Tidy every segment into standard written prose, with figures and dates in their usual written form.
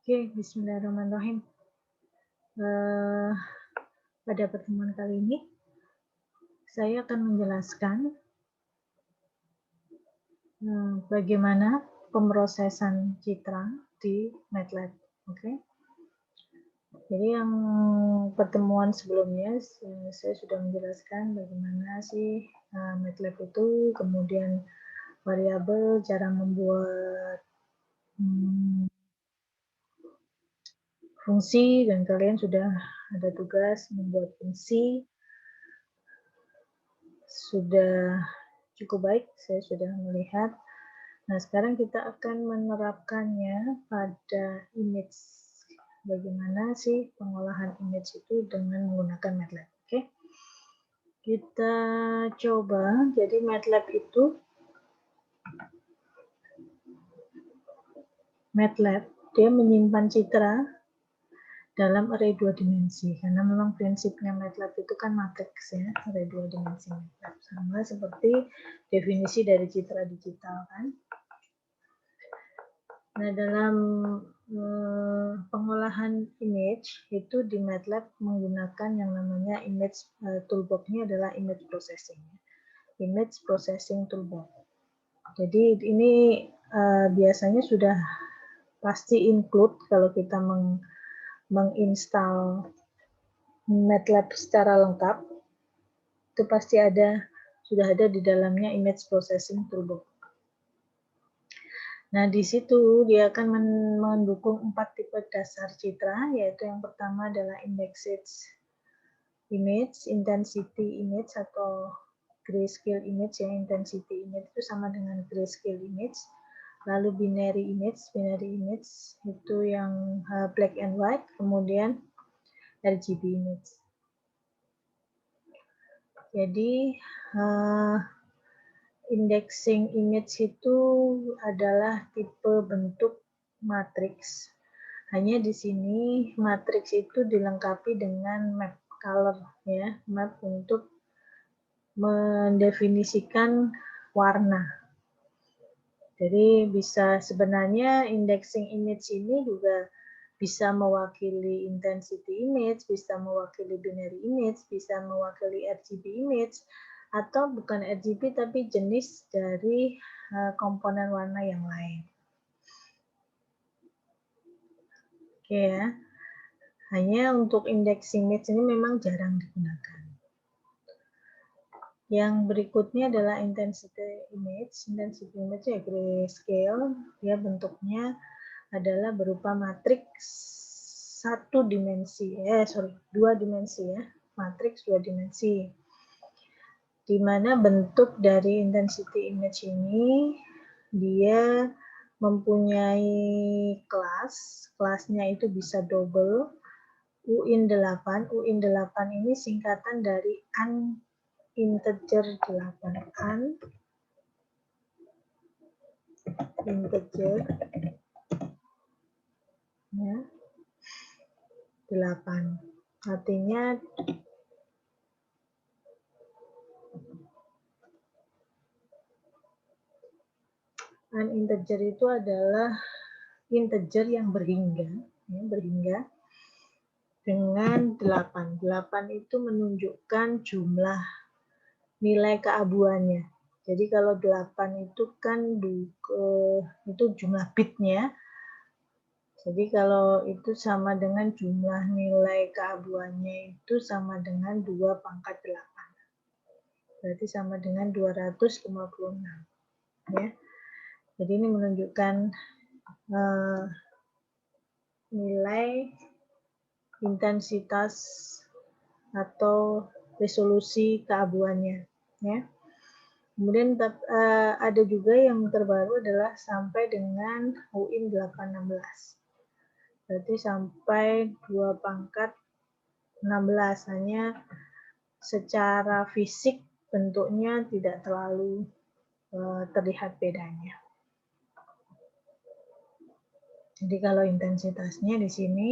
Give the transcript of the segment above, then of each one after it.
Oke, bismillahirrahmanirrahim. Eh, Pada pertemuan kali ini, saya akan menjelaskan bagaimana pemrosesan citra di MATLAB. Oke, jadi yang pertemuan sebelumnya saya sudah menjelaskan bagaimana sih MATLAB itu, kemudian variabel, cara membuat fungsi, dan kalian sudah ada tugas membuat fungsi. Sudah cukup baik, saya sudah melihat. Nah, sekarang kita akan menerapkannya pada image. Bagaimana sih pengolahan image itu dengan menggunakan MATLAB. Oke, kita coba. Jadi MATLAB itu, dia menyimpan citra dalam array 2 dimensi, karena memang prinsipnya MATLAB itu kan matriks ya, array 2 dimensi MATLAB, sama seperti definisi dari citra digital kan. Nah, dalam pengolahan image itu di MATLAB menggunakan yang namanya image toolbox-nya adalah image processing. Image processing toolbox. Jadi ini biasanya sudah pasti include kalau kita menginstal MATLAB secara lengkap, itu pasti sudah ada di dalamnya image processing toolbox. Nah, di situ dia akan mendukung 4 tipe dasar citra, yaitu yang pertama adalah indexed image, intensity image, atau grayscale image. Ya, intensity image itu sama dengan grayscale image. Lalu binary image itu yang black and white, kemudian RGB image. Jadi indexing image itu adalah tipe bentuk matriks. Hanya di sini matriks itu dilengkapi dengan map color, ya, map untuk mendefinisikan warna. Jadi bisa sebenarnya indexing image ini juga bisa mewakili intensity image, bisa mewakili binary image, bisa mewakili RGB image, atau bukan RGB tapi jenis dari komponen warna yang lain. Oke ya. Hanya untuk indexing image ini memang jarang digunakan. Yang berikutnya adalah intensity image. Intensity image ya grayscale, ya bentuknya adalah berupa matriks dua dimensi ya, matriks 2 dimensi. Di mana bentuk dari intensity image ini dia mempunyai kelasnya itu bisa double, UIN8. UIN8 ini singkatan dari integer 8, integer ya, 8. Artinya integer itu adalah integer yang berhingga, ya, berhingga dengan 8. 8 itu menunjukkan jumlah nilai keabuannya. Jadi kalau 8 itu kan itu jumlah bitnya. Jadi kalau itu sama dengan jumlah nilai keabuannya itu sama dengan 2 pangkat 8. Berarti sama dengan 256. Ya. Jadi ini menunjukkan nilai intensitas atau resolusi keabuannya. Ya. Kemudian ada juga yang terbaru adalah sampai dengan UIN 816. Berarti sampai 2 pangkat 16, hanya secara fisik bentuknya tidak terlalu terlihat bedanya. Jadi kalau intensitasnya di sini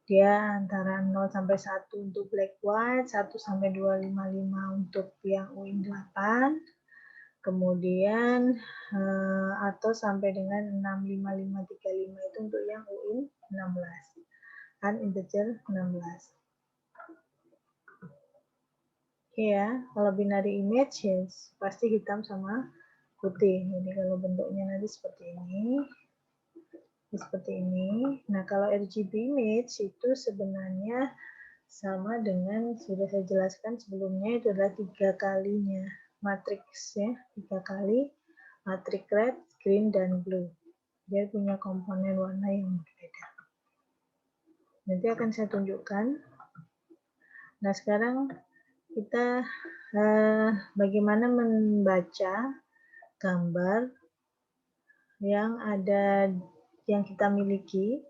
dia antara 0 sampai 1 untuk black white, 1 sampai 255 untuk yang UIN 8, Kemudian atau sampai dengan 65535 itu untuk yang UIN 16. Kan integer 16. Oke ya, kalau binary image yes, pasti hitam sama putih. Jadi kalau bentuknya nanti seperti ini. Seperti ini. Nah, kalau RGB image itu sebenarnya sama dengan sudah saya jelaskan sebelumnya, itu adalah 3 kalinya matriks ya, 3 kali matriks red, green, dan blue. Dia punya komponen warna yang berbeda. Nanti akan saya tunjukkan. Nah, sekarang kita bagaimana membaca gambar yang ada yang kita miliki,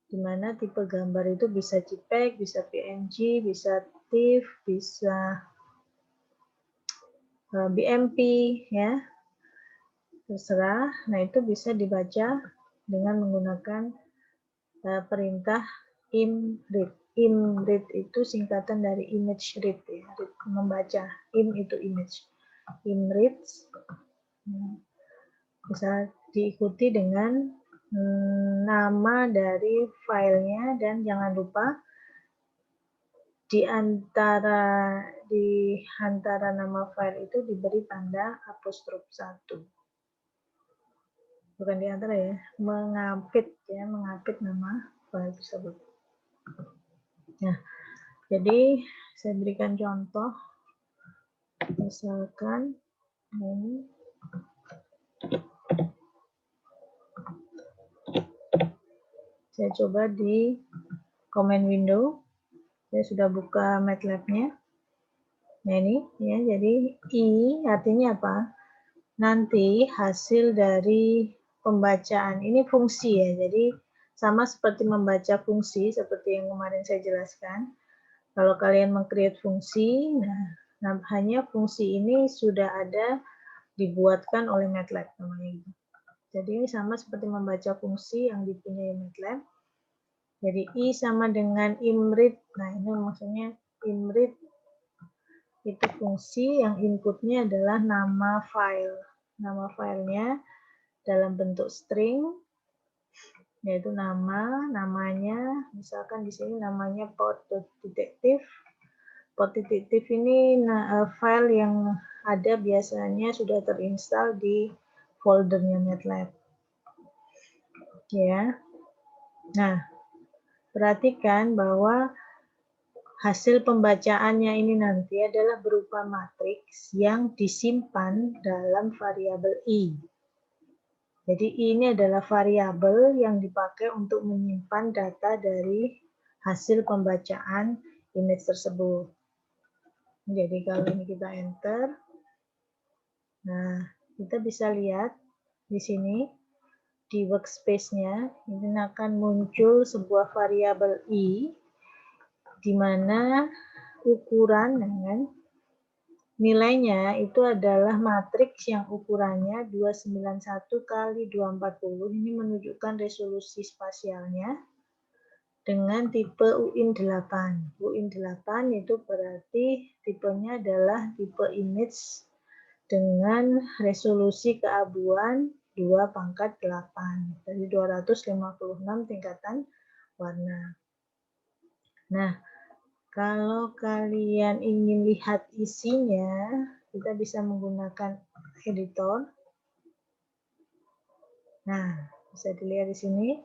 di mana tipe gambar itu bisa JPEG, bisa PNG, bisa TIFF, bisa BMP, ya, terserah. Nah, itu bisa dibaca dengan menggunakan perintah imread. Imread itu singkatan dari image read, ya, read, membaca. Im itu image. Imread bisa diikuti dengan nama dari filenya, dan jangan lupa di antara nama file itu diberi tanda apostrof 1. Bukan di antara ya, mengapit ya, mengapit nama file tersebut. Nah, jadi saya berikan contoh, misalkan ini saya coba di command window. Saya sudah buka MATLAB-nya. Nah ini ya, jadi I artinya apa? Nanti hasil dari pembacaan ini fungsi ya. Jadi sama seperti membaca fungsi seperti yang kemarin saya jelaskan. Kalau kalian meng-create fungsi, nah hanya fungsi ini sudah ada dibuatkan oleh MATLAB namanya gitu. Jadi ini sama seperti membaca fungsi yang dipunyai MATLAB. Jadi I sama dengan imread. Nah, ini maksudnya imread itu fungsi yang inputnya adalah nama file. Nama filenya dalam bentuk string, yaitu namanya, misalkan di sini namanya pot.detective. Pot.detective ini file yang ada biasanya sudah terinstall di foldernya MATLAB. Ya. Nah, perhatikan bahwa hasil pembacaannya ini nanti adalah berupa matriks yang disimpan dalam variabel I. Jadi I ini adalah variabel yang dipakai untuk menyimpan data dari hasil pembacaan image tersebut. Jadi kalau ini kita enter, nah kita bisa lihat di sini di workspace-nya ini akan muncul sebuah variabel I, di mana ukuran dengan nilainya itu adalah matriks yang ukurannya 291 kali 240. Ini menunjukkan resolusi spasialnya dengan tipe UIN 8. UIN 8 itu berarti tipenya adalah tipe image dengan resolusi keabuan 2/8 dari 256 tingkatan warna. Nah, kalau kalian ingin lihat isinya, kita bisa menggunakan editor. Nah, bisa dilihat di sini.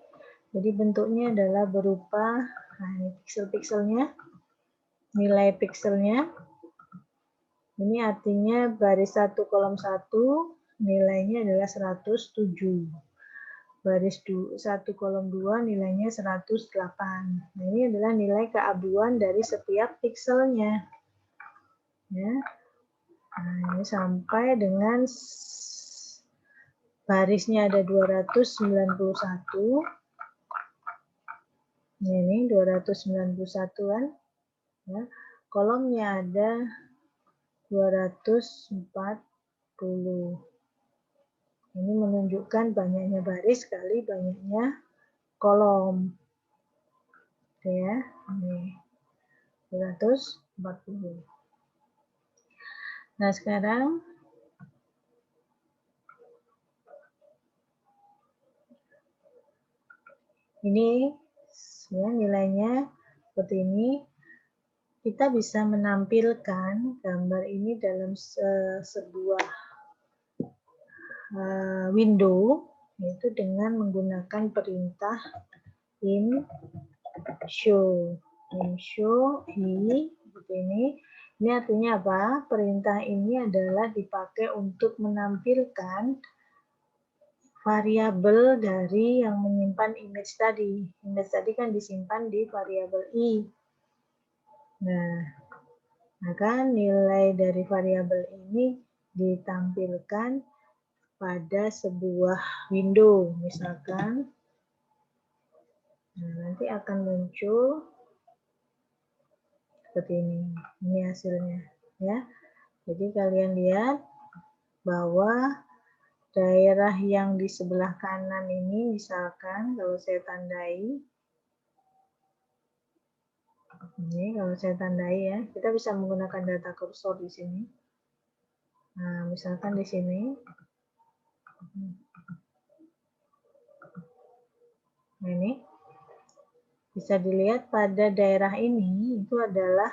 Jadi bentuknya adalah berupa, nah ini pixel-pixelnya, nilai pixelnya. Ini artinya baris 1 kolom 1 nilainya adalah 107. Baris 1 kolom 2 nilainya 108. Nah, ini adalah nilai keabuan dari setiap pixelnya. Ya. Nah, ini sampai dengan barisnya ada 291. Ini 291 kan. Ya. Kolomnya ada 240. Ini menunjukkan banyaknya baris kali banyaknya kolom. Oke ya, ini 240. Nah, sekarang Ini ya, nilainya seperti ini. Kita bisa menampilkan gambar ini dalam sebuah window, yaitu dengan menggunakan perintah in show. In show seperti ini. Ini artinya apa? Perintah ini adalah dipakai untuk menampilkan variabel dari yang menyimpan image tadi. Image tadi kan disimpan di variabel i. Nah, maka nilai dari variabel ini ditampilkan pada sebuah window, misalkan. Nah, nanti akan muncul seperti ini. Ini hasilnya, ya. Jadi kalian lihat bahwa daerah yang di sebelah kanan ini, misalkan kalau saya tandai, ini kalau saya tandai ya, kita bisa menggunakan data kursor di sini. Nah, misalkan di sini, nah ini bisa dilihat pada daerah ini itu adalah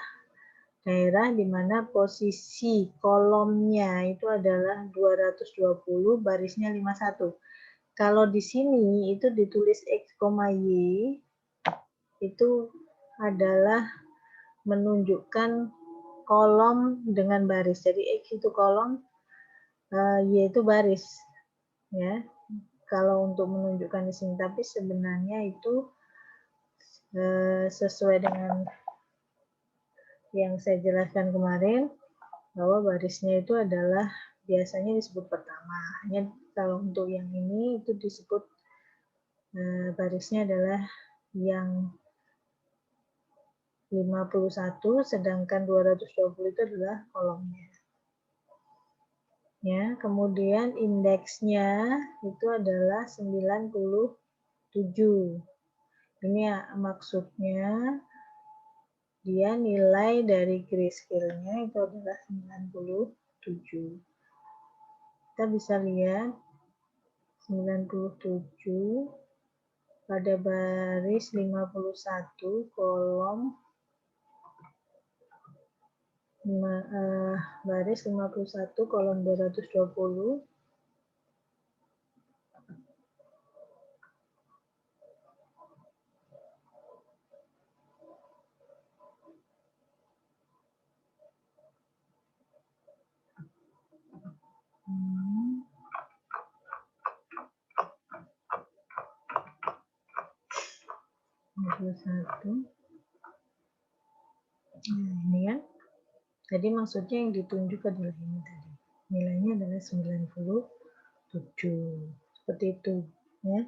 daerah di mana posisi kolomnya itu adalah 220, barisnya 51. Kalau di sini itu ditulis X, Y, itu adalah menunjukkan kolom dengan baris. Jadi X itu kolom, Y itu baris. Ya, kalau untuk menunjukkan di sini, tapi sebenarnya itu sesuai dengan yang saya jelaskan kemarin, bahwa barisnya itu adalah biasanya disebut pertama. Hanya kalau untuk yang ini itu disebut barisnya adalah yang 51, sedangkan 220 itu adalah kolomnya. Ya, kemudian indeksnya itu adalah 97. Ini ya, maksudnya dia nilai dari grayscale-nya itu adalah 97. Kita bisa lihat 97 pada baris 51 kolom baris 51 kolom 220. Satu. Nah, ini kan. Jadi maksudnya yang ditunjuk adalah ini tadi. Nilainya adalah 97. Seperti itu, ya.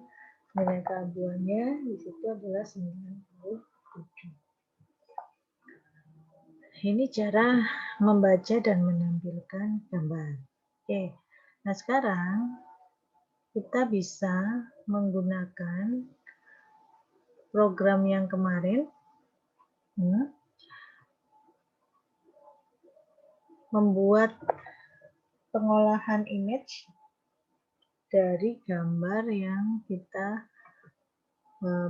Nilai keabuannya di situ adalah 97. Ini cara membaca dan menampilkan gambar. Oke. Nah, sekarang kita bisa menggunakan program yang kemarin, membuat pengolahan image dari gambar yang kita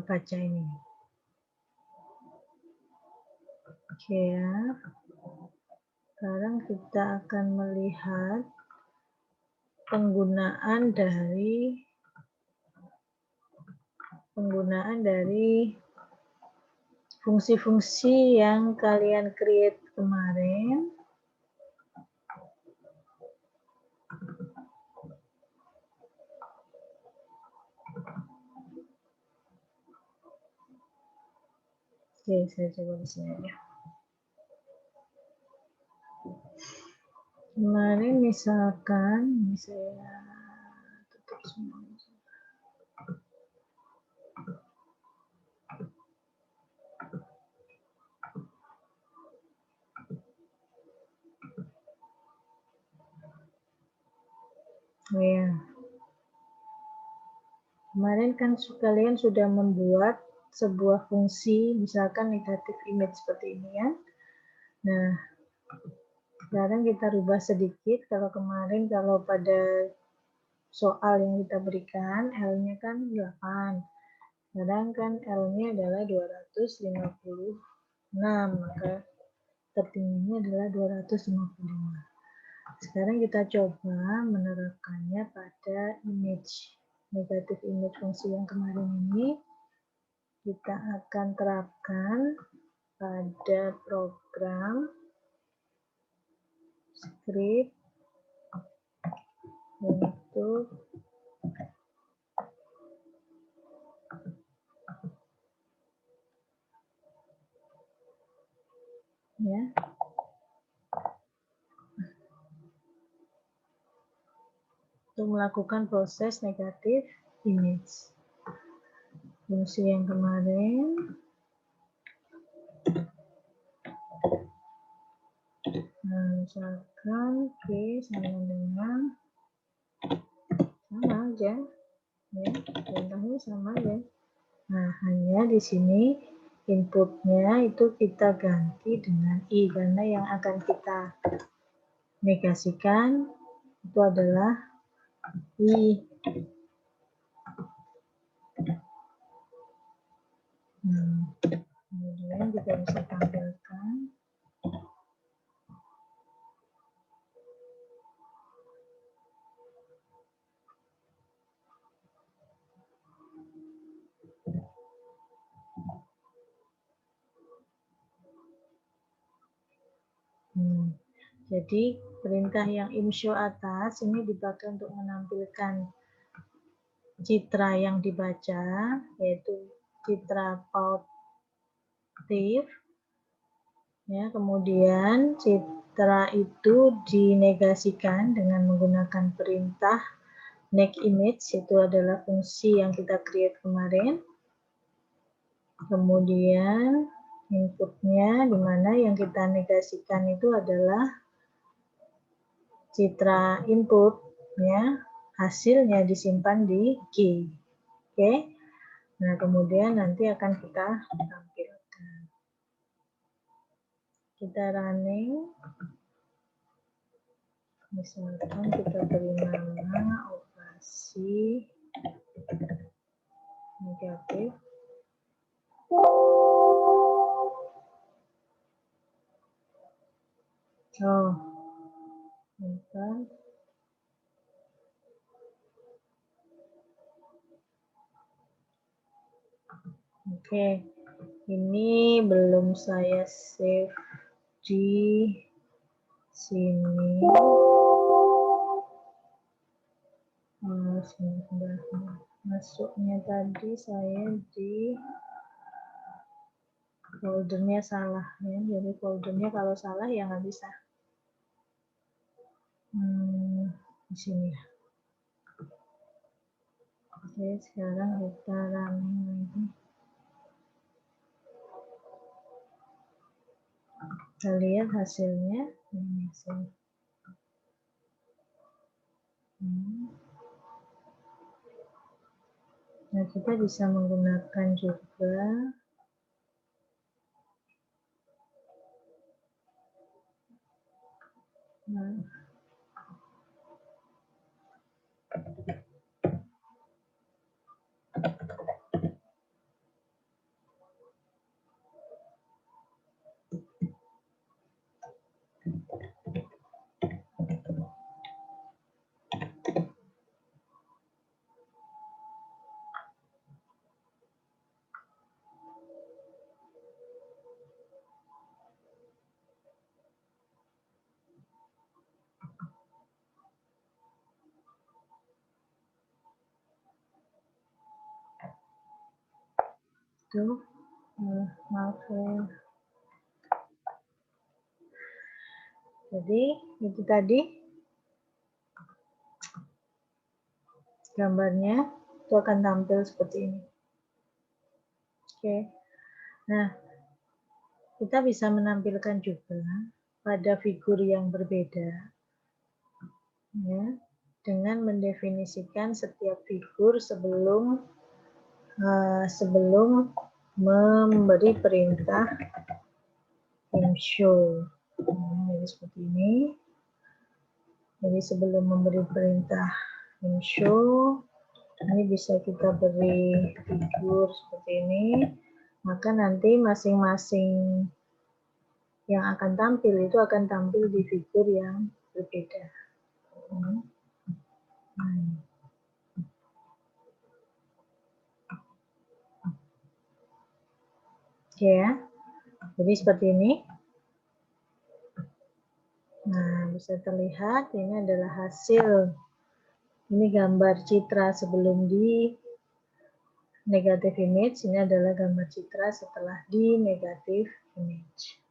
baca ini. Oke ya. Sekarang kita akan melihat penggunaan dari fungsi-fungsi yang kalian create kemarin. Oke, saya coba di sini aja. Kemarin misalkan, ini saya tutup semua. Oh ya, kemarin kan kalian sudah membuat sebuah fungsi, misalkan negatif image seperti ini ya. Nah, sekarang kita rubah sedikit. Kalau kemarin, kalau pada soal yang kita berikan, L-nya kan 8. Sekarang kan L-nya adalah 256, maka tertingginya adalah 255. Sekarang kita coba menerapkannya pada image. Negatif image fungsi yang kemarin ini kita akan terapkan pada program script untuk ya untuk melakukan proses negatif image. Fungsi yang kemarin misalkan P sama dengan sama aja ya, perintahnya sama aja. Nah, hanya di sini inputnya itu kita ganti dengan I karena yang akan kita negasikan itu adalah I. Kemudian kita bisa tampilkan jadi perintah yang imshow atas ini dipakai untuk menampilkan citra yang dibaca, yaitu citra pautif. Ya, kemudian citra itu dinegasikan dengan menggunakan perintah negImage, itu adalah fungsi yang kita create kemarin. Kemudian inputnya di mana yang kita negasikan itu adalah citra input, ya, hasilnya disimpan di G. Oke. Nah, kemudian nanti akan kita tampilkan. Kita running. Misalkan kita beri nama operasi negatif. Oh, bentar. Oke, ini belum saya save di sini. Sebentar. Masuknya tadi saya di foldernya salah ya, jadi foldernya kalau salah ya nggak bisa. Di sini. Oke, sekarang kita running lagi. Kita lihat hasilnya. Ini hasil. Nah, kita bisa menggunakan juga tuh, maaf ya. Jadi itu tadi gambarnya itu akan tampil seperti ini. Oke. Nah, kita bisa menampilkan juga pada figur yang berbeda ya, dengan mendefinisikan setiap figur sebelum memberi perintah imshow. Jadi seperti ini. Jadi sebelum memberi perintah imshow, Ini bisa kita beri figur seperti ini, maka nanti masing-masing yang akan tampil itu akan tampil di figur yang berbeda. Oke ya, jadi seperti ini. Nah, bisa terlihat ini adalah hasil. Ini gambar citra sebelum di negative image, ini adalah gambar citra setelah di negative image.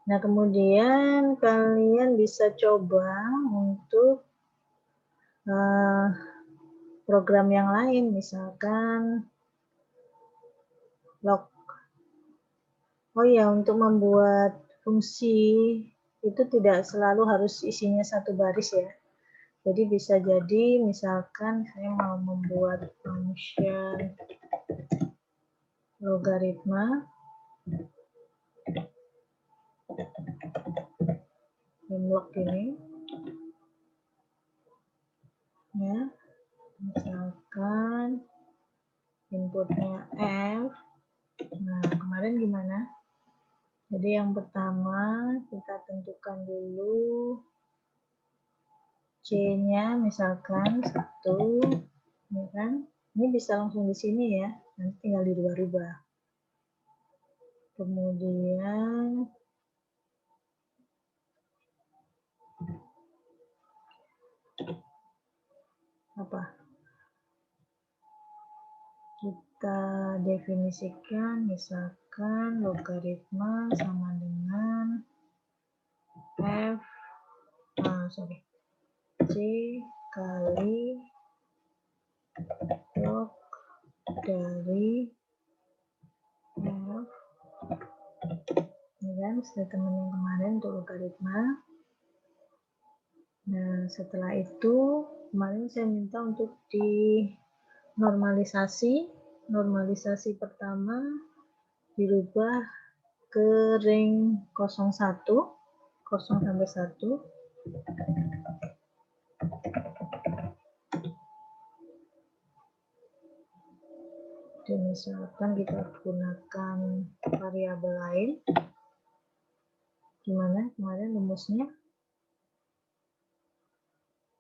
Nah, kemudian kalian bisa coba untuk program yang lain, misalkan log. Oh ya, untuk membuat fungsi itu tidak selalu harus isinya satu baris ya. Jadi bisa jadi misalkan saya mau membuat function logaritma blok ini ya, misalkan inputnya F. Nah, kemarin gimana? Jadi yang pertama kita tentukan dulu C-nya misalkan 1, ya kan? Ini bisa langsung di sini ya, nanti tinggal dirubah-rubah. Kemudian apa? Kita definisikan misalkan logaritma sama dengan F, C kali log dari F, ini kan statement yang kemarin untuk logaritma. Nah, setelah itu kemarin saya minta untuk normalisasi pertama dirubah ke ring 01, 0 sampai 1. Dan misalkan kita gunakan variabel lain. Gimana kemarin rumusnya?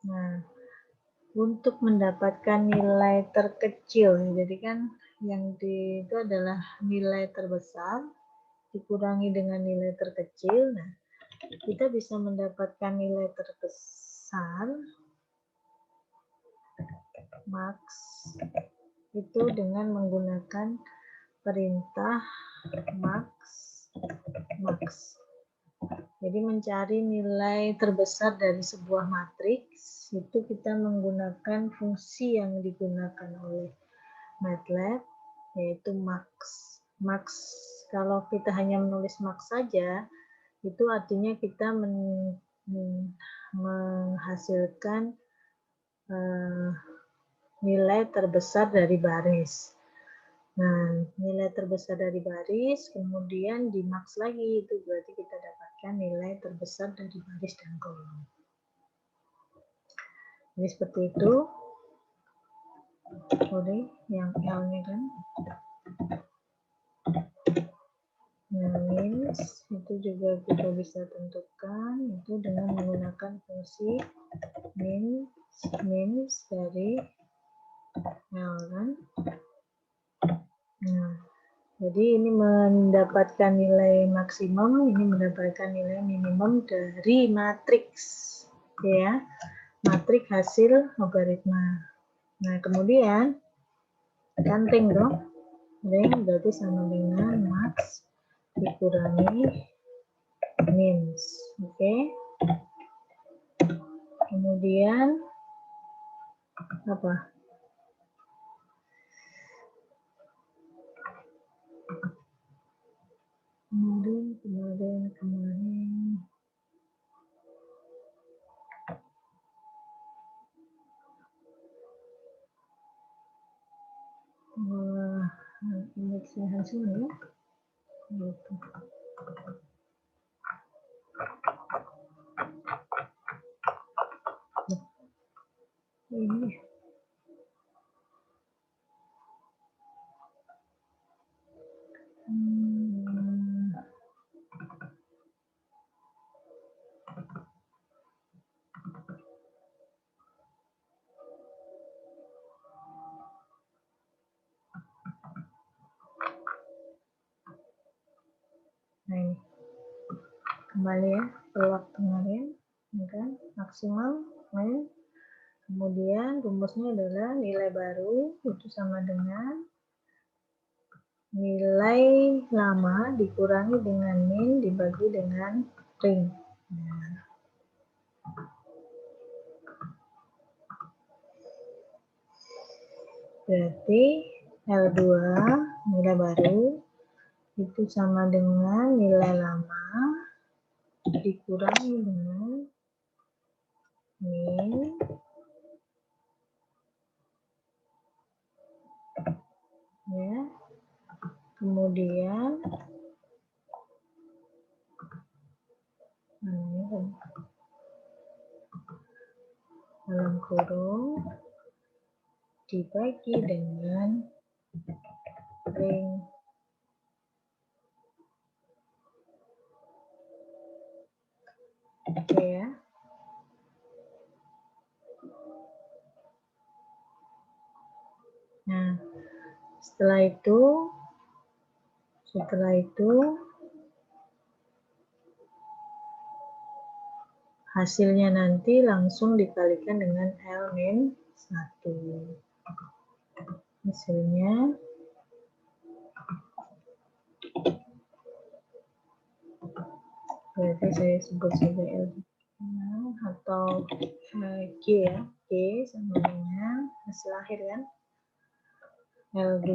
Nah, untuk mendapatkan nilai terkecil, jadi kan yang itu adalah nilai terbesar dikurangi dengan nilai terkecil. Nah, kita bisa mendapatkan nilai terbesar max itu dengan menggunakan perintah max. Jadi mencari nilai terbesar dari sebuah matriks itu kita menggunakan fungsi yang digunakan oleh MATLAB, yaitu max. Max, kalau kita hanya menulis max saja, itu artinya kita menghasilkan nilai terbesar dari baris. Nah, nilai terbesar dari baris, kemudian di max lagi, itu berarti kita dapatkan nilai terbesar dari baris dan kolom. Jadi seperti itu. Sorry, yang L-nya kan. Nah, means itu juga kita bisa tentukan itu dengan menggunakan fungsi means dari L kan. Nah, jadi ini mendapatkan nilai maksimum, ini mendapatkan nilai minimum dari matriks, ya, matriks hasil logaritma. Nah, kemudian kan ring dong, ring berarti sama dengan max dikurangi means, oke. Kemudian apa? Kemarin. Indeksnya hasilnya gitu. ini. Nah ini kembali ya, pelok kemarin, kan maksimal main. Kemudian rumusnya adalah nilai baru itu sama dengan nilai lama dikurangi dengan min dibagi dengan ring. Nah, berarti L2 nilai baru itu sama dengan nilai lama dikurangi dengan min ya. Kemudian dalam kurung dibagi dengan ring. Oke ya. Nah, setelah itu hasilnya nanti langsung dikalikan dengan L-1. Hasilnya berarti saya sebut sebagai L atau G ya. G sama dengan hasil akhir kan. L2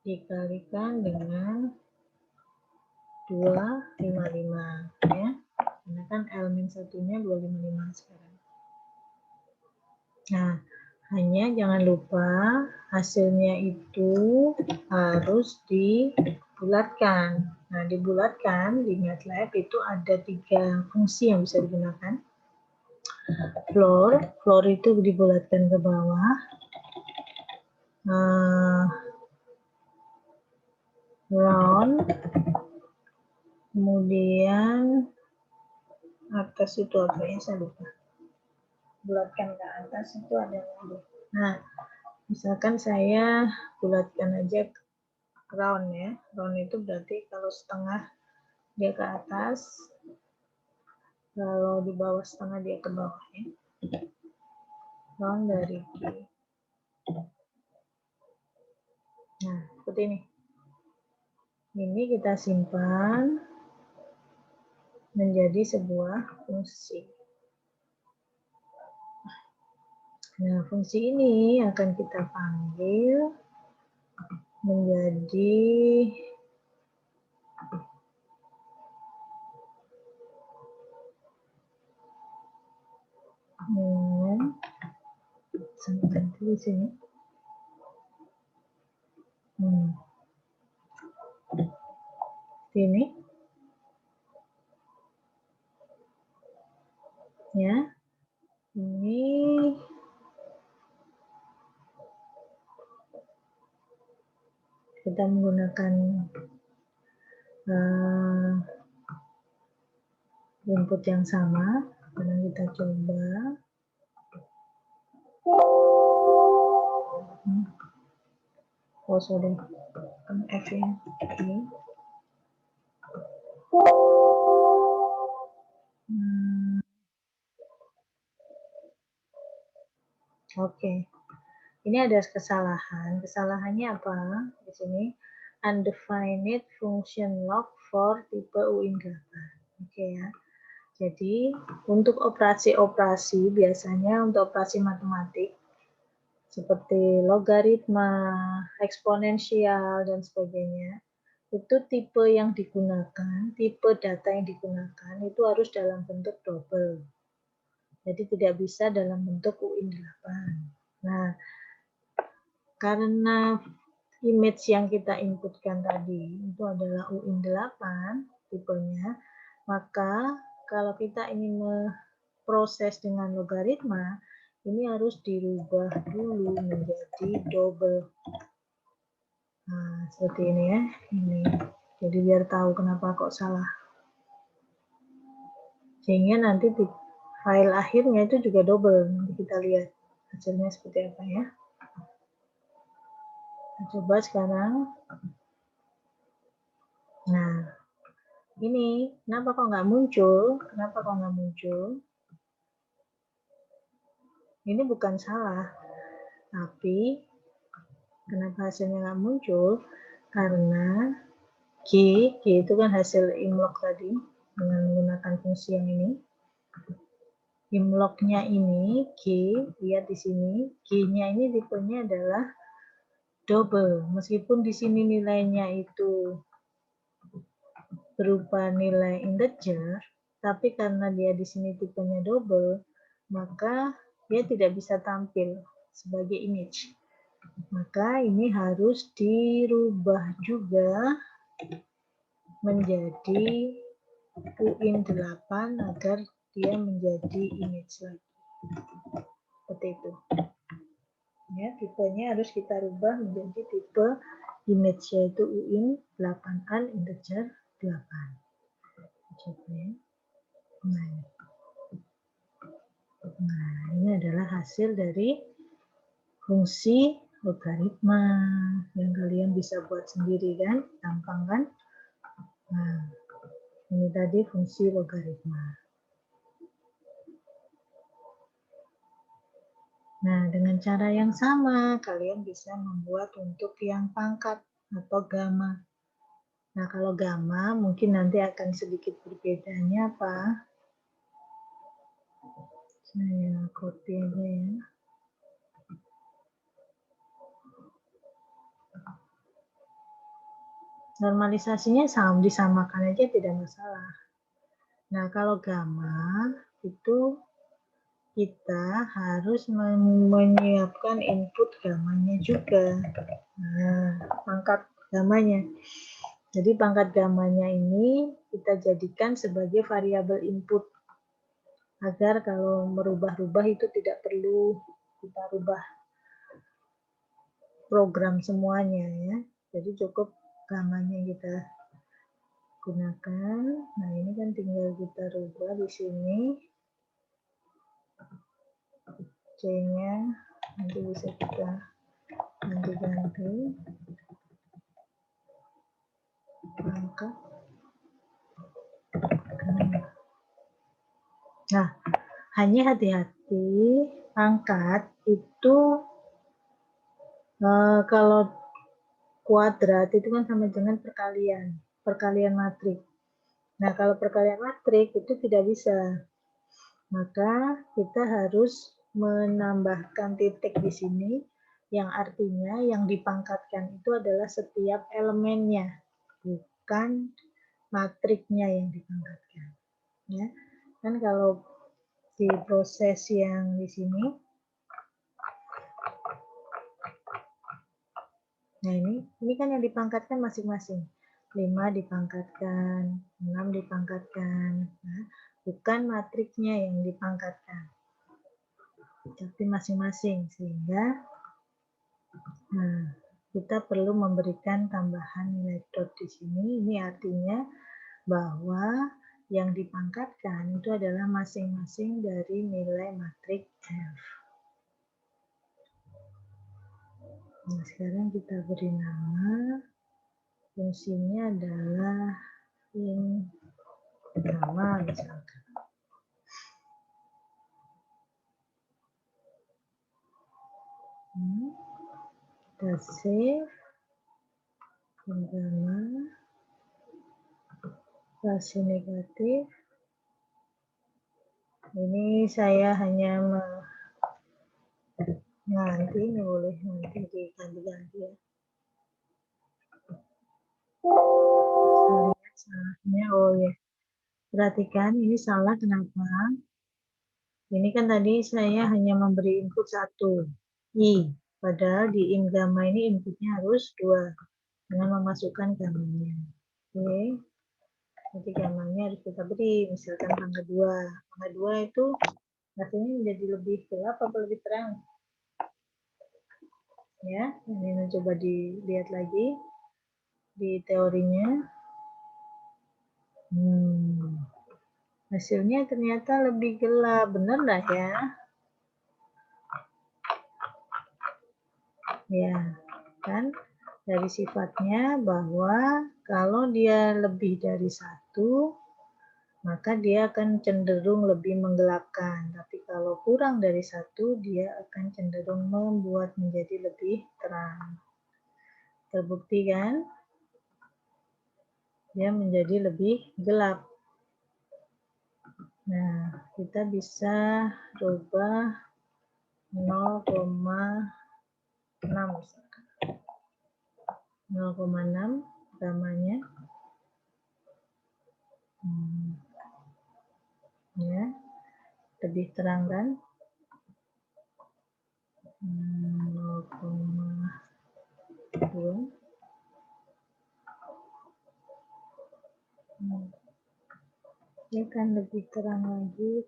dikalikan dengan 255 ya. Karena kan L-1-nya 255 sekarang. Nah, hanya jangan lupa hasilnya itu harus dibulatkan. Nah, dibulatkan di MATLAB itu ada 3 fungsi yang bisa digunakan. Floor itu dibulatkan ke bawah. Round, kemudian atas itu apa ya, saya lupa. Bulatkan ke atas itu ada lagi. Nah, misalkan saya bulatkan aja round ya. Round itu berarti kalau setengah dia ke atas, kalau di bawah setengah dia ke bawah ya. Round dari G. Nah, seperti ini. Ini kita simpan menjadi sebuah fungsi. Nah, fungsi ini akan kita panggil menjadi sampai di sini. Ini ya. Ini kita menggunakan input yang sama. Karena kita coba sorry, F ya. Ini. Oke. Ini ada kesalahan. Kesalahannya apa? Di sini undefined function log for tipe UIN8. Oke ya. Jadi untuk operasi-operasi biasanya untuk operasi matematik seperti logaritma, eksponensial dan sebagainya, itu tipe yang digunakan, tipe data yang digunakan itu harus dalam bentuk double. Jadi tidak bisa dalam bentuk UIN8. Nah, karena image yang kita inputkan tadi itu adalah UIN8 tipenya, maka kalau kita ingin memproses dengan logaritma, ini harus dirubah dulu menjadi double. Nah, seperti ini ya. Ini. Jadi biar tahu kenapa kok salah. Sehingga nanti di file akhirnya itu juga double. Nanti kita lihat hasilnya seperti apa ya. Kita coba sekarang. Nah, ini kenapa kok nggak muncul? Kenapa kok nggak muncul? Ini bukan salah, tapi kenapa hasilnya nggak muncul? Karena G itu kan hasil imlog tadi dengan menggunakan fungsi yang ini. Imlognya ini G, lihat di sini, G-nya ini tipenya adalah double. Meskipun di sini nilainya itu berupa nilai integer, tapi karena dia di sini tipenya double, maka dia tidak bisa tampil sebagai image. Maka ini harus dirubah juga menjadi UIN 8 agar dia menjadi image lagi. Seperti itu. Ya, tipenya harus kita rubah menjadi tipe image, yaitu UIN 8an integer 8. Coba ya. Nah, ini adalah hasil dari fungsi logaritma yang kalian bisa buat sendiri kan, gampang kan? Nah, ini tadi fungsi logaritma. Nah, dengan cara yang sama, kalian bisa membuat untuk yang pangkat atau gamma. Nah, kalau gamma mungkin nanti akan sedikit berbedanya apa? Saya copy aja ya. Normalisasinya disamakan aja tidak masalah. Nah, kalau gamma itu kita harus menyiapkan input gamanya juga. Nah, pangkat gamanya. Jadi pangkat gamanya ini kita jadikan sebagai variabel input. Agar kalau merubah-rubah itu tidak perlu kita rubah program semuanya ya. Jadi cukup gamanya kita gunakan. Nah, ini kan tinggal kita rubah di sini. C-nya nanti bisa kita ganti-ganti. Pangkat. Nah, hanya hati-hati pangkat itu kalau kuadrat itu kan sama dengan perkalian matrik. Nah, kalau perkalian matrik itu tidak bisa. Maka kita harus menambahkan titik di sini yang artinya yang dipangkatkan itu adalah setiap elemennya, bukan matriknya yang dipangkatkan. Ya, kan kalau di proses yang di sini, nah ini kan yang dipangkatkan masing-masing. 5 dipangkatkan, 6 dipangkatkan, nah, bukan matriknya yang dipangkatkan, tapi masing-masing, sehingga nah, kita perlu memberikan tambahan nilai dot di sini. Ini artinya bahwa yang dipangkatkan itu adalah masing-masing dari nilai matrik F. Nah, sekarang kita beri nama, fungsinya adalah in gamma misalkan. Kita save in gamma, rasi negatif. Ini saya hanya nanti ini boleh nanti diganti-ganti ya. Saya lihat salahnya, oh ya. Perhatikan ini salah kenapa? Ini kan tadi saya hanya memberi input 1, I. Padahal di in gamma ini inputnya harus 2 dengan memasukkan gamanya. Oke. Jadi gambarnya harus kita beri, misalkan pangkat 2. Pangkat 2 itu artinya menjadi lebih gelap atau lebih terang? Ya, ini coba dilihat lagi di teorinya. Hasilnya ternyata lebih gelap, benar nggak ya? Ya, kan? Dari sifatnya bahwa kalau dia lebih dari 1, maka dia akan cenderung lebih menggelapkan. Tapi kalau kurang dari 1, dia akan cenderung membuat menjadi lebih terang. Terbukti kan? Dia menjadi lebih gelap. Nah, kita bisa rubah 0,6 misalkan. 0,6 gamanya. Ya, lebih terang kan? 0,2. Ini kan lebih terang lagi.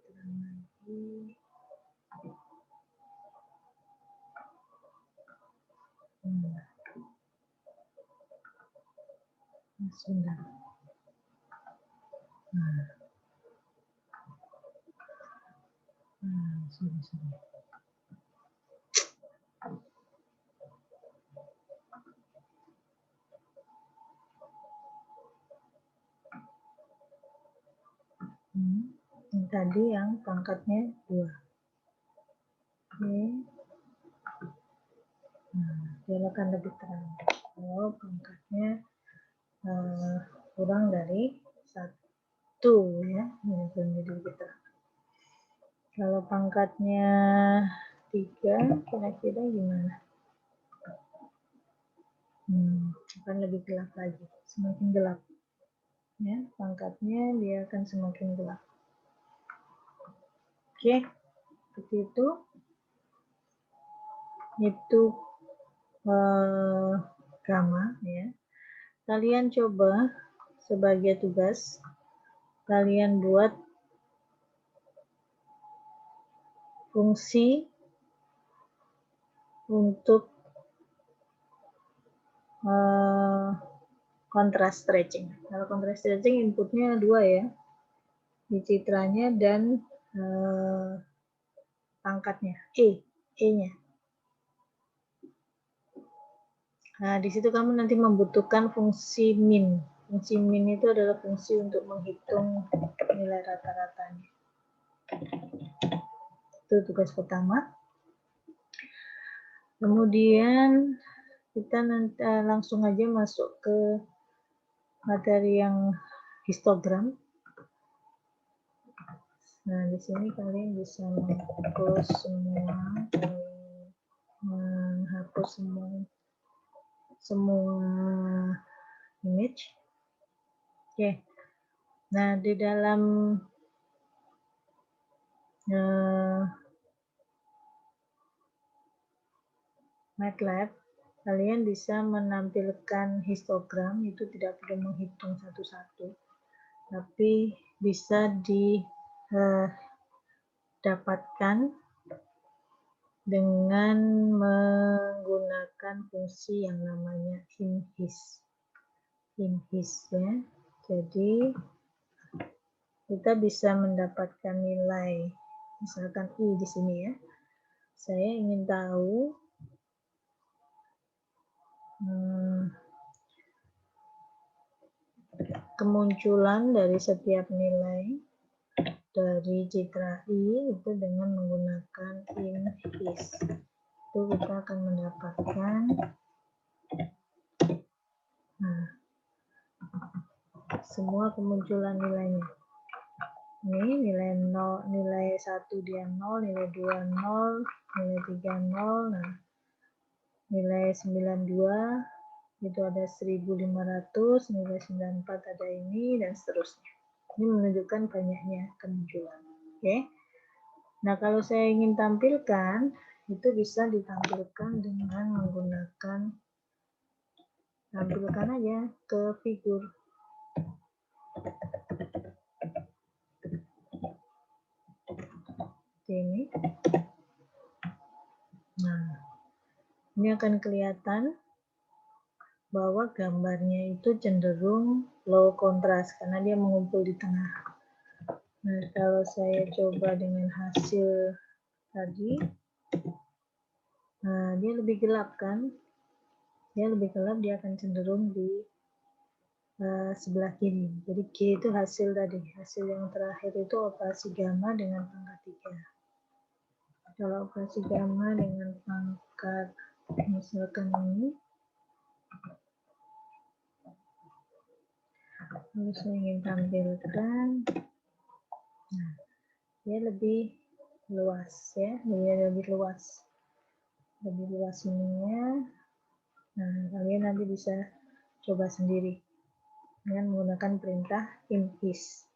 Sudah. Sudah. Yang tadi yang pangkatnya 2. Oke. Nah, dia akan lebih terang. Kalau pangkatnya kurang dari 1 ya, ini lebih terang. Kalau pangkatnya 3, kira-kira gimana? Akan lebih gelap lagi, semakin gelap. Ya, pangkatnya dia akan semakin gelap. Oke, seperti itu. Itu gamma ya. Kalian coba sebagai tugas, kalian buat fungsi untuk contrast stretching. Kalau contrast stretching inputnya 2 ya, di citranya dan pangkatnya E-nya. Nah, di situ kamu nanti membutuhkan fungsi min. Fungsi min itu adalah fungsi untuk menghitung nilai rata-ratanya. Itu tugas pertama. Kemudian kita nanti langsung aja masuk ke materi yang histogram. Nah, di sini kalian bisa menghapus semua image. Oke. Nah, di dalam MATLAB, kalian bisa menampilkan histogram, itu tidak perlu menghitung satu-satu, tapi bisa didapatkan dengan menggunakan fungsi yang namanya InHis ya. Jadi kita bisa mendapatkan nilai, misalkan I di sini ya. Saya ingin tahu kemunculan dari setiap nilai dari citra I itu dengan menggunakan InHis. Itu kita akan mendapatkan semua kemunculan nilainya. Ini nilai 0, nilai 1 dia 0, nilai 2 0, nilai 3 0. Nah, nilai 92 itu ada 1500, nilai 94 ada ini, dan seterusnya. Ini menunjukkan banyaknya kemunculan. Oke. Nah, kalau saya ingin tampilkan, itu bisa ditampilkan dengan menggunakan, tampilkan aja ke figur. Ini. Nah, ini akan kelihatan bahwa gambarnya itu cenderung low contrast karena dia mengumpul di tengah. Nah, kalau saya coba dengan hasil tadi, nah dia lebih gelap kan? Dia lebih gelap, dia akan cenderung di sebelah kiri. Jadi G itu hasil tadi. Hasil yang terakhir itu operasi gamma dengan pangkat 3. Kalau operasi gamma dengan pangkat misalkan ini, lalu saya ingin tampilkan, nah, dia lebih luas ya, dia lebih luas ininya. Nah, kalian nanti bisa coba sendiri dengan menggunakan perintah impis.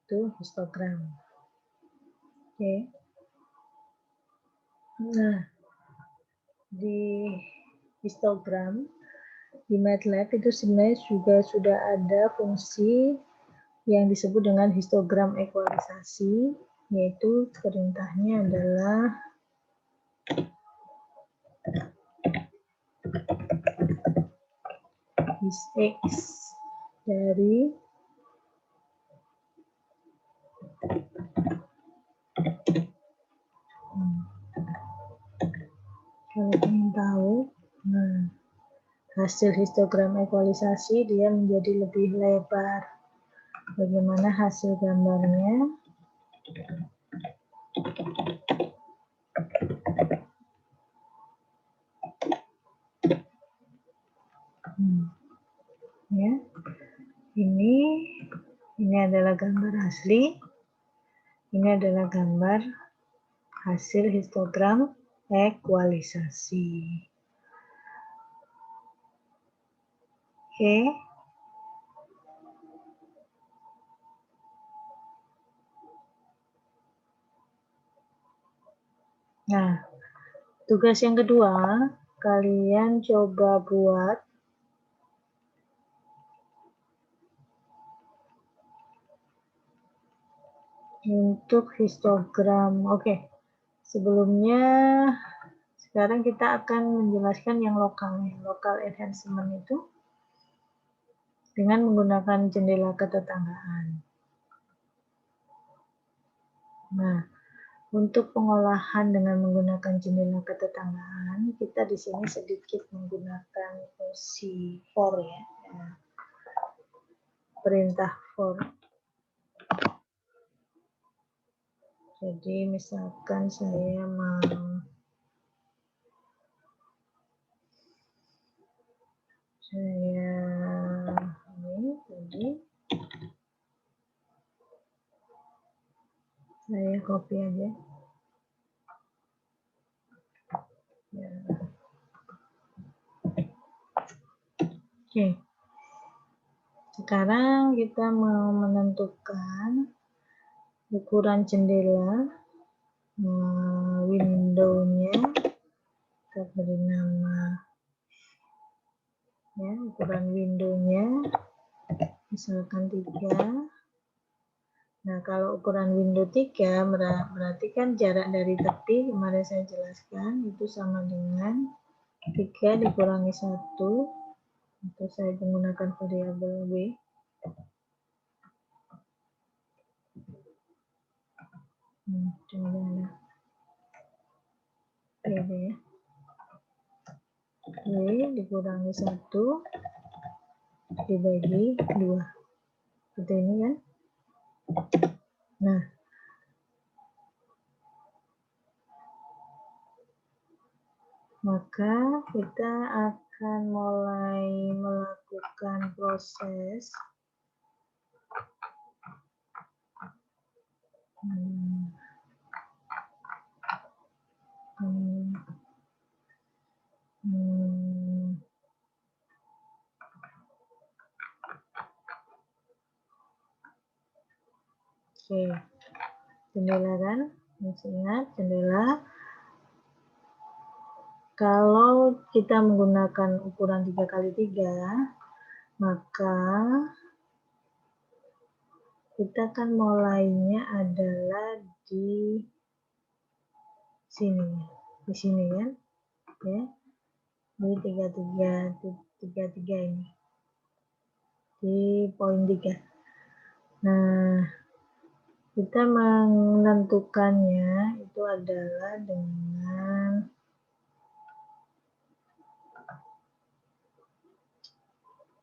Itu histogram. Oke. Nah, di histogram di MATLAB itu sebenarnya juga sudah ada fungsi yang disebut dengan histogram ekualisasi, yaitu perintahnya adalah his x dari kalau ingin tahu, nah, hasil histogram ekualisasi dia menjadi lebih lebar. Bagaimana hasil gambarnya? Ya, ini adalah gambar asli. Ini adalah gambar hasil histogram ekualisasi. Oke. Nah, tugas yang kedua, kalian coba buat untuk histogram. Oke. Sebelumnya, sekarang kita akan menjelaskan yang lokal. Local enhancement itu dengan menggunakan jendela ketetanggaan. Nah, untuk pengolahan dengan menggunakan jendela ketetanggaan, kita di sini sedikit menggunakan fungsi for ya. Perintah for. Jadi misalkan saya mau ini tadi saya copy aja. Ya. Oke. Sekarang kita mau menentukan ukuran jendela, window-nya, kita beri nama ya, ukuran window-nya misalkan 3. Nah, kalau ukuran window 3 berarti kan jarak dari tepi kemarin saya jelaskan itu sama dengan 3 dikurangi 1, atau saya menggunakan variabel W. Coba ya. W dikurangi 1 dibagi 2. Seperti ini kan. Nah, maka kita akan mulai melakukan proses Oke, jendela kan, masih ingat jendela. Kalau kita menggunakan ukuran 3x3, maka kita kan mulainya adalah di sini kan, ya, di 33 ini, di poin 3. Nah, kita menentukannya itu adalah dengan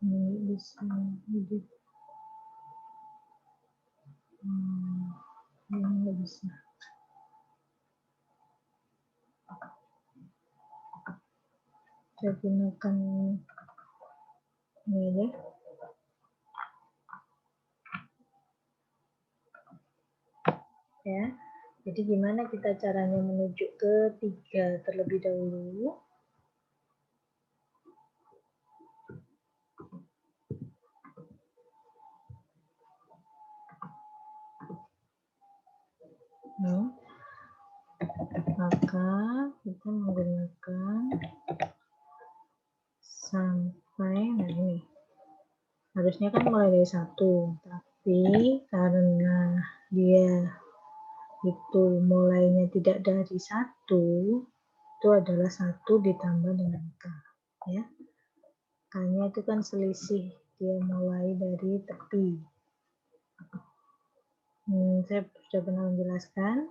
ini bisa ini nggak bisa. Saya gunakan ini aja. Ya, jadi gimana kita caranya menuju ke 3 terlebih dahulu? Maka kita menggunakan sampai, nah ini harusnya kan mulai dari 1, tapi karena dia itu mulainya tidak dari 1, itu adalah 1 ditambah dengan K, ya. K-nya itu kan selisih, dia mulai dari tepi. Saya sudah pernah menjelaskan,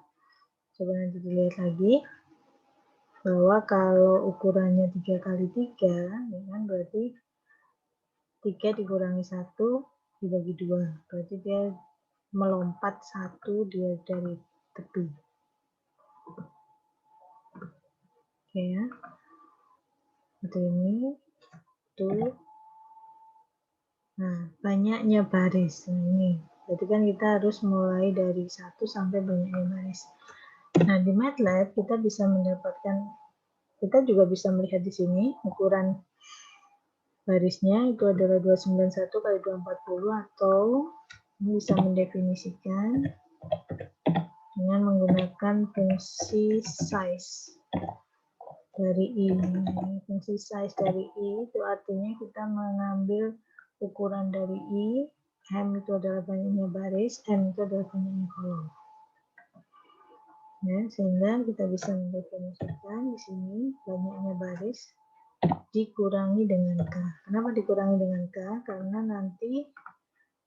coba nanti dilihat lagi, bahwa kalau ukurannya 3 kali 3, ya kan, berarti 3 dikurangi 1 dibagi 2, berarti dia melompat 1 dia dari tepi. Oke ya, seperti ini, tuh. Nah, banyaknya baris. Nah, ini, berarti kan kita harus mulai dari 1 sampai banyaknya baris. Nah, di MATLAB kita bisa mendapatkan, kita juga bisa melihat di sini ukuran barisnya itu adalah 291 kali 240, atau bisa mendefinisikan dengan menggunakan fungsi size dari I. Fungsi size dari I itu artinya kita mengambil ukuran dari I, M itu adalah banyaknya baris, N itu adalah banyaknya kolom. Ya, sehingga kita bisa mendefinisikan di sini banyaknya baris dikurangi dengan K. Kenapa dikurangi dengan K? Karena nanti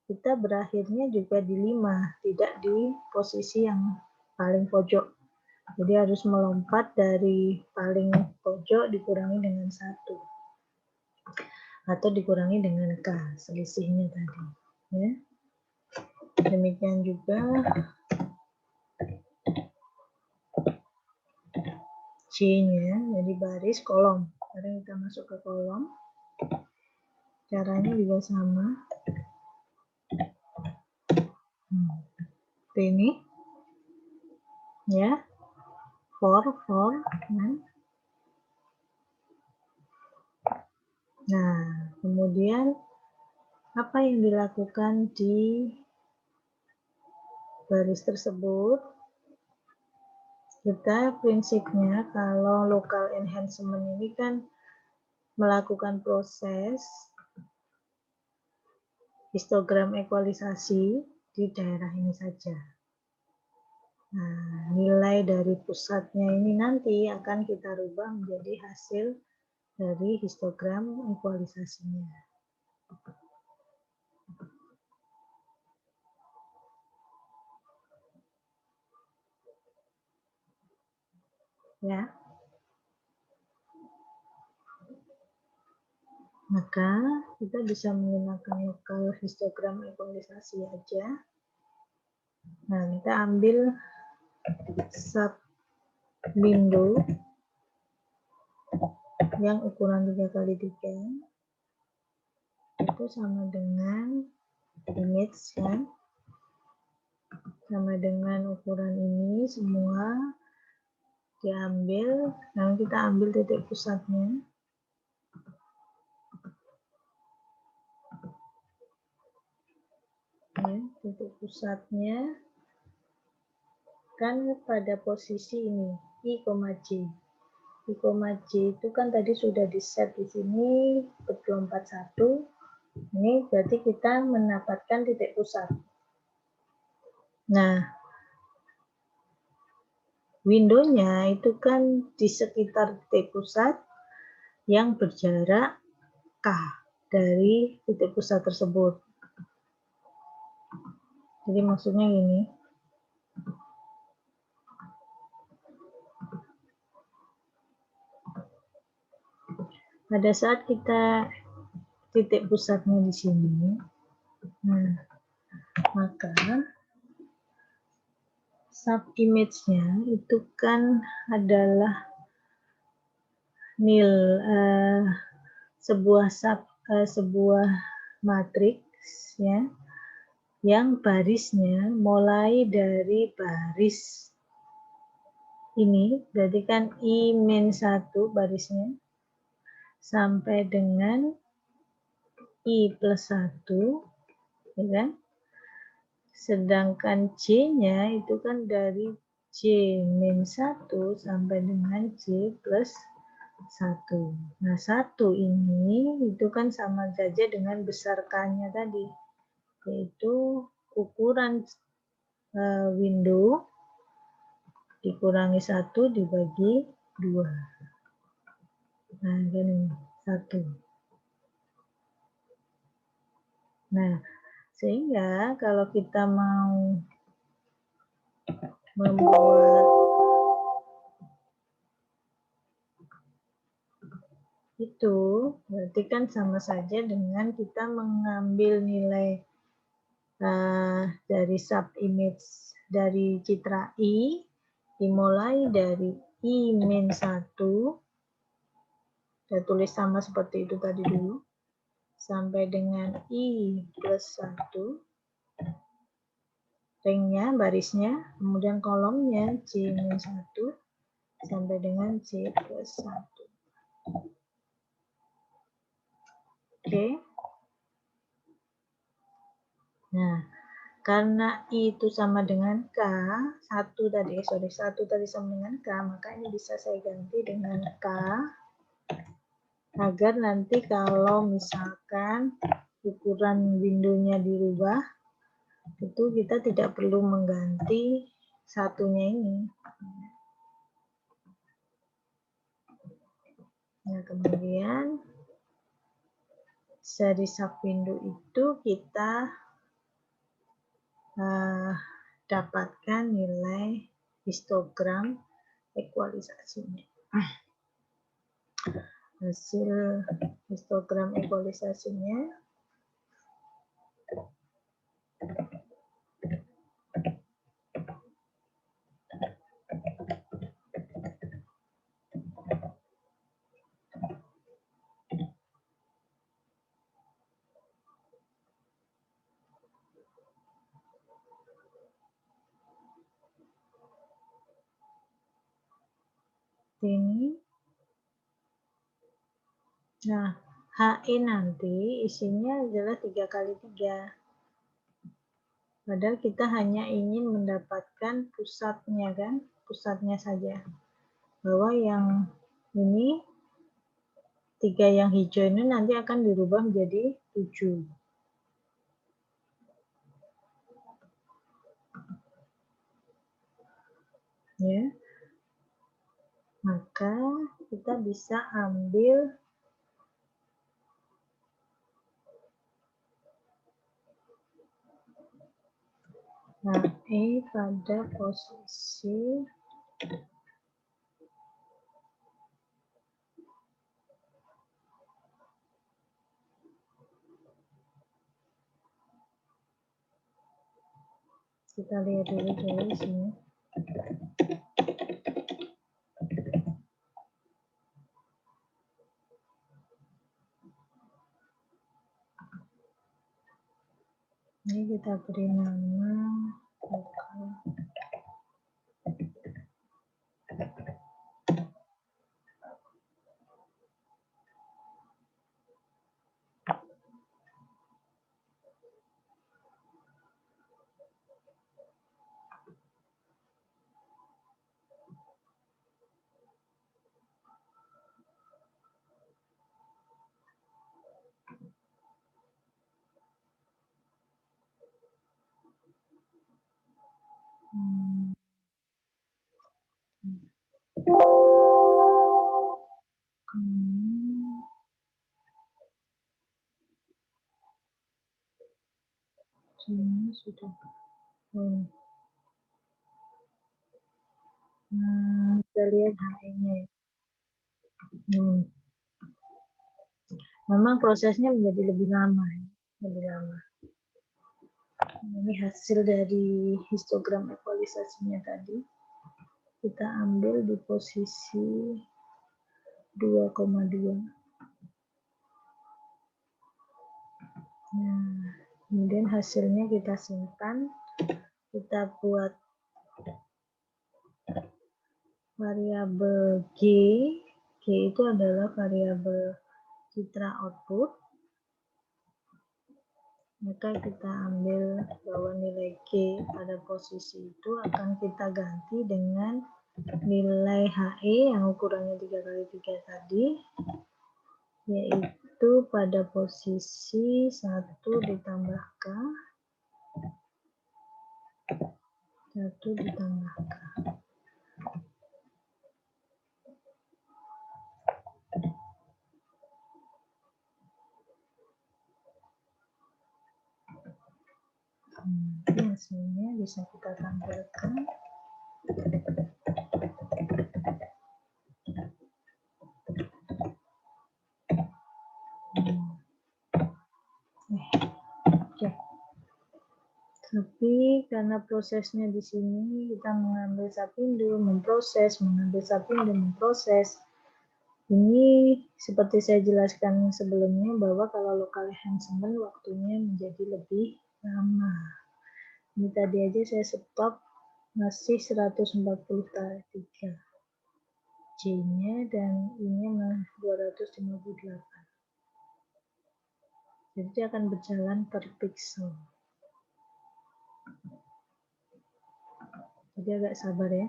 kita berakhirnya juga di 5, tidak di posisi yang paling pojok. Jadi harus melompat dari paling pojok dikurangi dengan 1. Atau dikurangi dengan K, selisihnya tadi. Ya. Demikian juga C-nya, jadi baris kolom. Sekarang kita masuk ke kolom. Caranya juga sama. Seperti ini. Ya. For. Kan? Nah, kemudian apa yang dilakukan di baris tersebut? Kita prinsipnya kalau local enhancement ini kan melakukan proses histogram ekualisasi di daerah ini saja. Nah, nilai dari pusatnya ini nanti akan kita rubah menjadi hasil dari histogram ekualisasinya. Ya. Maka kita bisa menggunakan local histogram ekualisasi aja. Nah, kita ambil sub window yang ukuran 3 kali 3 itu sama dengan image kan, sama dengan ukuran ini semua diambil. Nah, kita ambil titik pusatnya. Ya, titik pusatnya kan pada posisi ini I, J. I, J itu kan tadi sudah di set di sini 41. Ini berarti kita mendapatkan titik pusat. Nah, window-nya itu kan di sekitar titik pusat yang berjarak K dari titik pusat tersebut. Jadi maksudnya gini. Pada saat kita titik pusatnya di sini, nah, maka sub-image-nya itu kan adalah sebuah matriks ya, yang barisnya mulai dari baris ini, berarti kan I-1 barisnya, sampai dengan I+1, ya kan? Sedangkan J-nya itu kan dari J-1 sampai dengan J+1. Nah, 1 ini itu kan sama saja dengan besar K-nya tadi, yaitu ukuran window dikurangi 1 dibagi 2. Nah, ini 1. Nah, sehingga kalau kita mau membuat itu, berarti kan sama saja dengan kita mengambil nilai dari sub-image dari citra I, dimulai dari I-1, saya tulis sama seperti itu tadi dulu, sampai dengan I+1, ringnya, barisnya, kemudian kolomnya J-1 sampai dengan J+1. Oke. Nah, karena I itu sama dengan K, 1 tadi sama dengan K, maka ini bisa saya ganti dengan K, agar nanti kalau misalkan ukuran window-nya dirubah, itu kita tidak perlu mengganti satunya ini. Nah, kemudian dari sub window itu kita dapatkan nilai histogram ekualisasinya. Hasil histogram ekualisasinya ini. Nah, HE nanti isinya adalah 3 kali 3. Padahal kita hanya ingin mendapatkan pusatnya kan, pusatnya saja. Bahwa yang ini 3 yang hijau ini nanti akan dirubah menjadi 7. Ya. Maka kita bisa ambil HE pada posisi kita lihat dulu dari sini. Ini kita beri nama Sini sudah. Kita lihat HE-nya. Memang prosesnya menjadi lebih lama. Ini hasil dari histogram equalisasinya tadi. Kita ambil di posisi 2,2. Nah, kemudian hasilnya kita simpan. Kita buat variabel G. G itu adalah variabel citra output. Maka kita ambil bahwa nilai G pada posisi itu akan kita ganti dengan nilai HE yang ukurannya 3x3 tadi, yaitu pada posisi 1 ditambah K, 1 ditambah K. Ini hasilnya bisa kita tampilkan. Oke. Tapi karena prosesnya di sini kita mengambil Sapindo, memproses, mengambil Sapindo, memproses. Ini seperti saya jelaskan sebelumnya bahwa kalau local enhancement waktunya menjadi lebih lama. Ini tadi aja saya stop masih 140x3 J-nya dan ini 258. Jadi akan berjalan per pixel. Jadi agak sabar ya.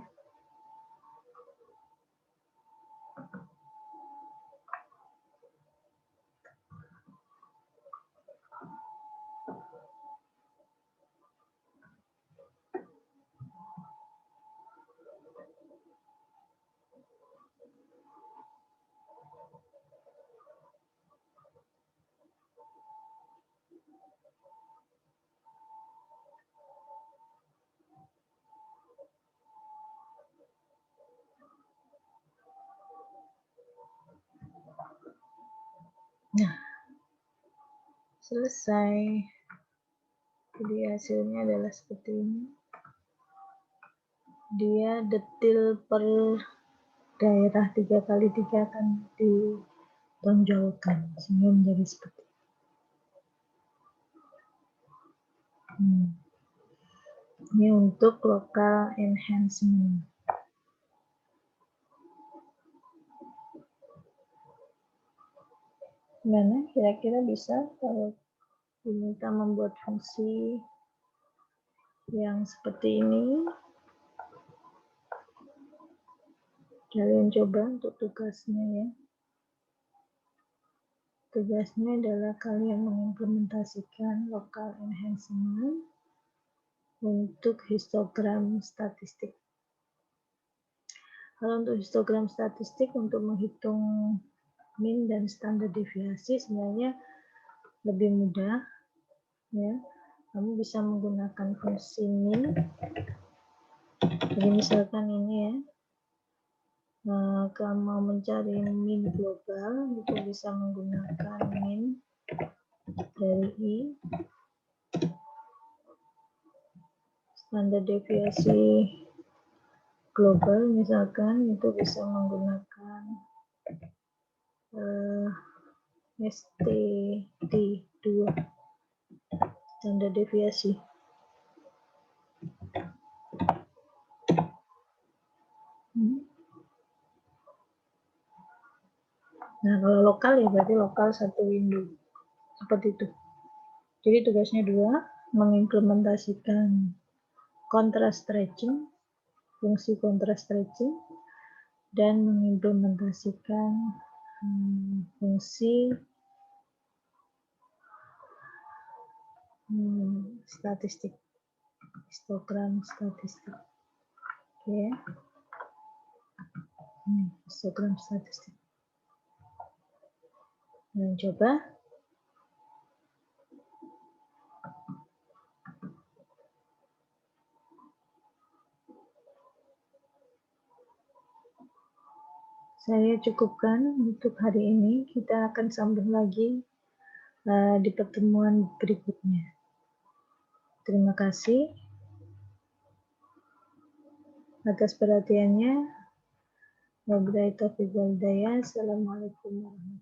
Nah, selesai. Jadi hasilnya adalah seperti ini. Dia detil per daerah 3x3 akan ditonjolkan sehingga menjadi seperti ini. Ini untuk local enhancement. Gimana kira-kira bisa kalau diminta membuat fungsi yang seperti ini? Kalian coba untuk tugasnya ya. Tugasnya adalah kalian mengimplementasikan local enhancement untuk histogram statistik. Kalau untuk histogram statistik untuk menghitung min dan standar deviasi sebenarnya lebih mudah ya. Kamu bisa menggunakan fungsi min. Jadi misalkan ini ya. Kamu mau mencari min global itu bisa menggunakan min dari I. Standar deviasi global misalkan itu bisa menggunakan STD2 standar deviasi. Nah kalau lokal ya berarti lokal satu window seperti itu. Jadi tugasnya 2, mengimplementasikan contrast stretching, fungsi contrast stretching, dan mengimplementasikan fungsi statistik. histogram statistik. Oke. Histogram statistik. Dan coba. Saya cukupkan untuk hari ini. Kita akan sambung lagi di pertemuan berikutnya. Terima kasih atas perhatiannya. Wabillahi taufiq wal hidayah. Assalamualaikum warahmatullahi wabarakatuh.